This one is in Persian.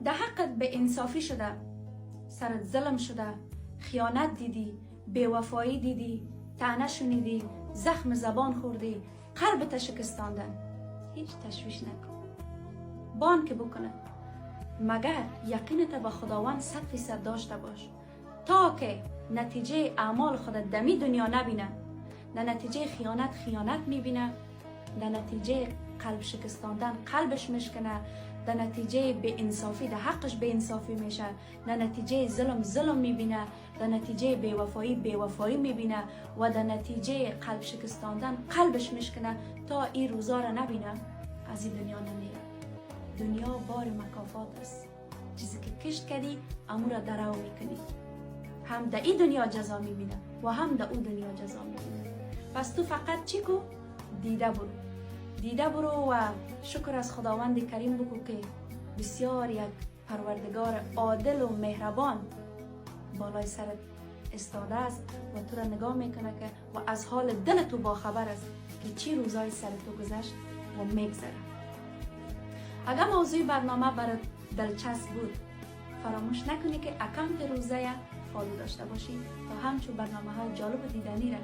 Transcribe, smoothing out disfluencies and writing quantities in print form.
در حقت به انصافی شده، سرت ظلم شده، خیانت دیدی، بیوفایی دیدی، طعنه شنیدی، زخم زبان خوردی، قلبت شکستاندن، هیچ تشویش نکن. بان که بکنه، مگر یقینت به خداوند 100% داشته باش. تا که نتیجه اعمال خودت دمی دنیا نبینه، نه نتیجه خیانت میبینه، نه نتیجه قلب شکستاندن قلبش میشکنه، در نتیجه به انصافی در حقش به انصافی میشه، در نتیجه ظلم میبینه، در نتیجه بیوفایی میبینه و در نتیجه قلب شکستاندن قلبش میشکنه. تا این روزا را نبینه، از این دنیا نمیره. دنیا بار مکافات است. چیزی که کشت کردی امو را درو میکنی. هم در این دنیا جزا میبینه و هم در اون دنیا جزا میبینه. پس تو فقط چی کو؟ دیده برو و شکر از خداوند کریم بگو که بسیار یک پروردگار عادل و مهربان بالای سرت استاده است و تو را نگاه میکنه که و از حال دل تو باخبر است که چی روزای سر تو گذشت و میگذره. اگر موضوع برنامه برات دلچسب بود، فراموش نکنی که اکانت روزه فالو داشته باشی تا همچون برنامه های جالب و دیدنی را